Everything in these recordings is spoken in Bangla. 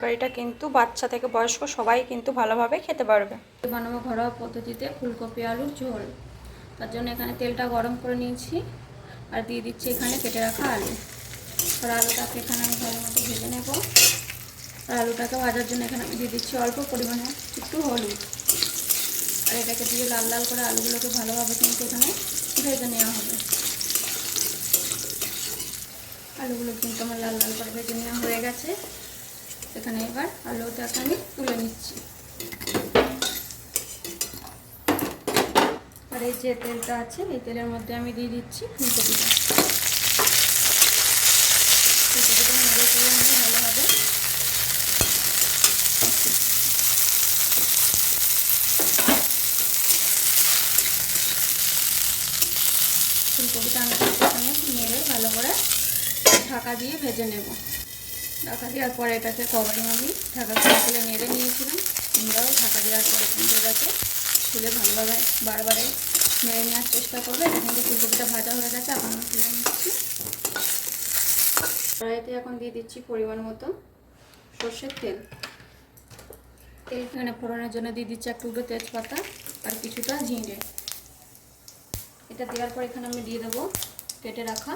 তরকারিটা কিন্তু বাচ্চা থেকে বয়স্ক সবাই কিন্তু ভালোভাবে খেতে পারবে। বানাবো ঘরোয়া পদ্ধতিতে ফুলকপি আলুর ঝোল। তার জন্য এখানে তেলটা গরম করে নিয়েছি আর দিয়ে দিচ্ছি এখানে কেটে রাখা আলু। আর আলুটাকে এখানে আমি ভালো মতো ভেজে নেব। আর আলুটাকে ভাজার জন্য এখানে আমি দিয়ে দিচ্ছি অল্প পরিমাণে একটু হলুদ। আর এটাকে দিয়ে লাল লাল করে আলুগুলোকে ভালোভাবে কিন্তু এখানে ভেজে নেওয়া হবে। আলুগুলো কিন্তু আমার লাল লাল করে ভেজে নেওয়া হয়ে গেছে। এখানে এবার আলুটাকে আমি তুলে নিচ্ছি। আর এই যে তেলটা আছে এই তেলের মধ্যে আমি দিয়ে দিচ্ছি ফুলকপিটা। ফুলকপিটা নেড়ে চেড়ে আমি ভালোভাবে ফুলকপিটা আমি এখানে নেড়ে ভালো করে ঢাকা দিয়ে ভেজে নেব। ঢাকা দেওয়ার পরে এটাকে কভারে আমি ঢাকা খুলে নেড়ে নিয়েছিলাম। তোমরাও ঢাকা দেওয়ার পরে কিন্তু এটাকে খুলে ভালোভাবে বারবারে নেড়ে নেওয়ার চেষ্টা করবে। এটা কিন্তু ফুলকপিটা ভাজা হয়ে গেছে, এখন আমি তুলে নিচ্ছি। কড়াইতে এখন দিয়ে দিচ্ছি পরিমাণ মতো সর্ষের তেল। তেল এখানে ফোড়নের জন্য দিয়ে দিচ্ছি একটু তেজপাতা আর কিছুটা জিরে। এটা দেওয়ার পর এখানে আমি দিয়ে দেবো কেটে রাখা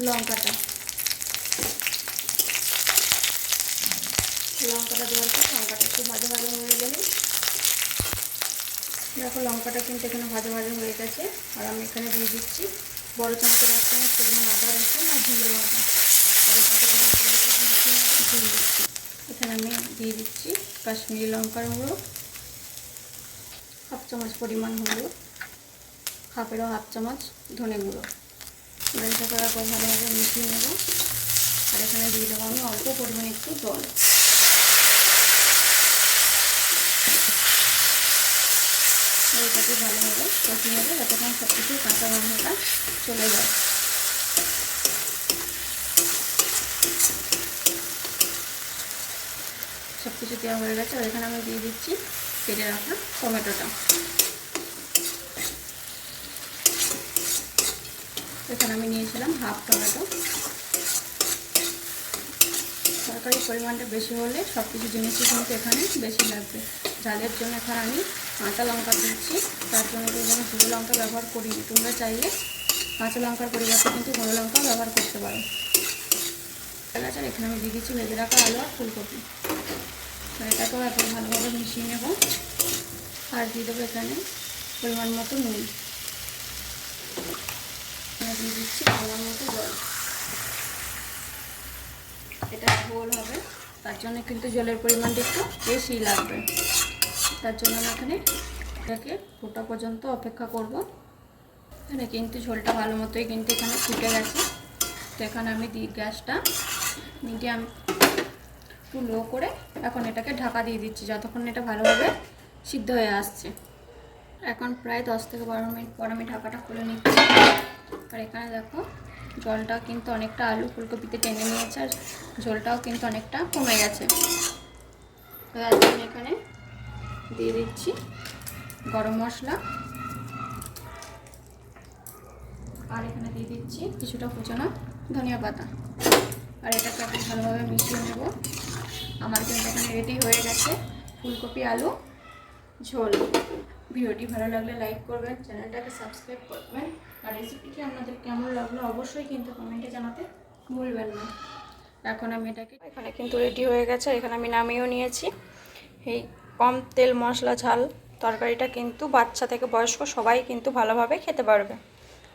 লঙ্কাটা। লঙ্কাটা দেওয়ার পর লঙ্কাটা একটু ভাজা ভাজা হয়ে গেলে দেখো লঙ্কাটা কিন্তু এখানে ভাজা ভাজা হয়ে গেছে। আর আমি এখানে দিয়ে দিচ্ছি বড় চামচের 1 চামচ পরিমাণ আদা রসুন আর জিরে বাটা। আর এটাকে এখানে আমি দিয়ে দিচ্ছি কাশ্মীরি লঙ্কার গুঁড়ো, 1/2 চামচ পরিমাণ হলুদ, হাফেরও 1/2 চামচ ধনে গুঁড়ো। এটাকে আবার ভালোভাবে মিশিয়ে নেব। আর এখানে দিয়ে দেবো আমি অল্প পরিমাণে একটু জল। এটাকে ভালোভাবে কষিয়ে নেবো যতক্ষণ সব কিছু কাঁচা গন্ধটা চলে যায়। সব কিছু দেওয়া হয়ে গেছে। আর এখানে আমি দিয়ে দিচ্ছি কেটে রাখা টমেটোটা। এখানে আমি নিয়েছিলাম 1/2 টমেটো। তরকারির পরিমাণটা বেশি হলে সব কিছু জিনিসই কিন্তু এখানে বেশি লাগবে। ঝালের জন্য এখানে আমি কাঁচা লঙ্কা দিচ্ছি, তার জন্য আমি গুঁড়ো লঙ্কা ব্যবহার করিনি। তোমরা চাইলে কাঁচা লঙ্কার পরিবর্তে কিন্তু গুঁড়ো লঙ্কা ব্যবহার করতে পারো। আর এখানে আমি দিয়ে দিচ্ছি ভেজে রাখা আলু আর ফুলকপি। এটাকেও এখন ভালোভাবে মিশিয়ে নেব। আর দিয়ে দেবো এখানে পরিমাণ মতো নুন। দিয়ে দিচ্ছি পরিমাণ মতো জল। এটা ঝোল হবে, তার জন্য কিন্তু জলের পরিমাণটা একটু বেশি লাগবে। তার জন্য আমি এখানে এটাকে ফোটা পর্যন্ত অপেক্ষা করব। এখানে কিন্তু ঝোলটা ভালো মতোই কিন্তু এখানে ফুটে গেছে। তো এখানে আমি গ্যাসটা মিডিয়াম একটু লো করে এখন এটাকে ঢাকা দিয়ে দিচ্ছি যতক্ষণ এটা ভালোভাবে সিদ্ধ হয়ে আসছে। এখন প্রায় 10 থেকে 12 মিনিট পর আমি ঢাকাটা খুলে নিচ্ছি। আর এখানে দেখো জলটা কিন্তু অনেকটা আলু ফুলকপিতে টেনে নিয়েছে আর ঝোলটাও কিন্তু অনেকটা কমে গেছে। তো আমি এখানে দিয়ে দিচ্ছি গরম মশলা। আর এখানে দিয়ে দিচ্ছি কিছুটা কুচানো ধনিয়া পাতা। আর এটাকে এখন ভালোভাবে মিশিয়ে নেব। আমার কিন্তু এখানে রেডি হয়ে গেছে ফুলকপি আলু ঝোল। ভিডিওটি ভালো লাগলে লাইক করবেন, চ্যানেলটাকে সাবস্ক্রাইব করবেন। আর রেসিপিটি আপনাদের কেমন লাগলো অবশ্যই কিন্তু কমেন্টে জানাতে ভুলবেন না। এখন আমি এখানে কিন্তু রেডি হয়ে গেছে। এখানে আমি নামিয়েও নিয়েছি। এই কম তেল মশলা ঝাল তরকারিটা কিন্তু বাচ্চা থেকে বয়স্ক সবাই কিন্তু ভালোভাবে খেতে পারবে।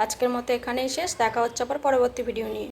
আজকের মতো এখানেই শেষ। দেখা হচ্ছে আবার পরবর্তী ভিডিও নিয়ে।